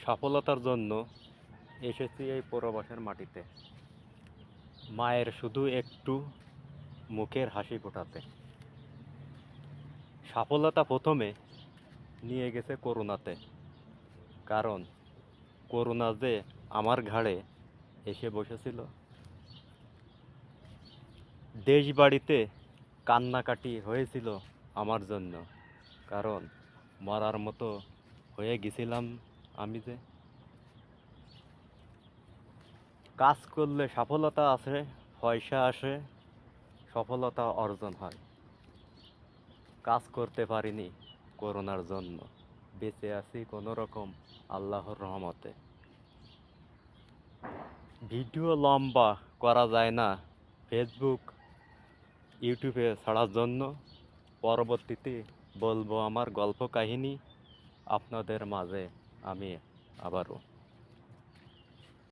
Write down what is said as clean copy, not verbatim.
সফলতার জন্য এসেছি এই প্রবাসের মাটিতে, মায়ের শুধু একটু মুখের হাসি ফোটাতে। সফলতা প্রথমে নিয়ে গেছে করোনাতে, কারণ করোনা যে আমার ঘাড়ে এসে বসেছিল। দেশ বাড়িতে কান্নাকাটি হয়েছিল আমার জন্য, কারণ মরার মতো হয়ে গেছিলাম আমি। যে কাজ করলে সফলতা আসে, পয়সা আসে, সফলতা অর্জন হয়। কাজ করতে পারিনি করোনার জন্য, বেঁচে আছি কোনো রকম আল্লাহর রহমতে। ভিডিও লম্বা করা যায় না ফেসবুক ইউটিউবে ছাড়ার জন্য। পরবর্তীতে বলবো আমার গল্প কাহিনী আপনাদের মাঝে আমি আবারও।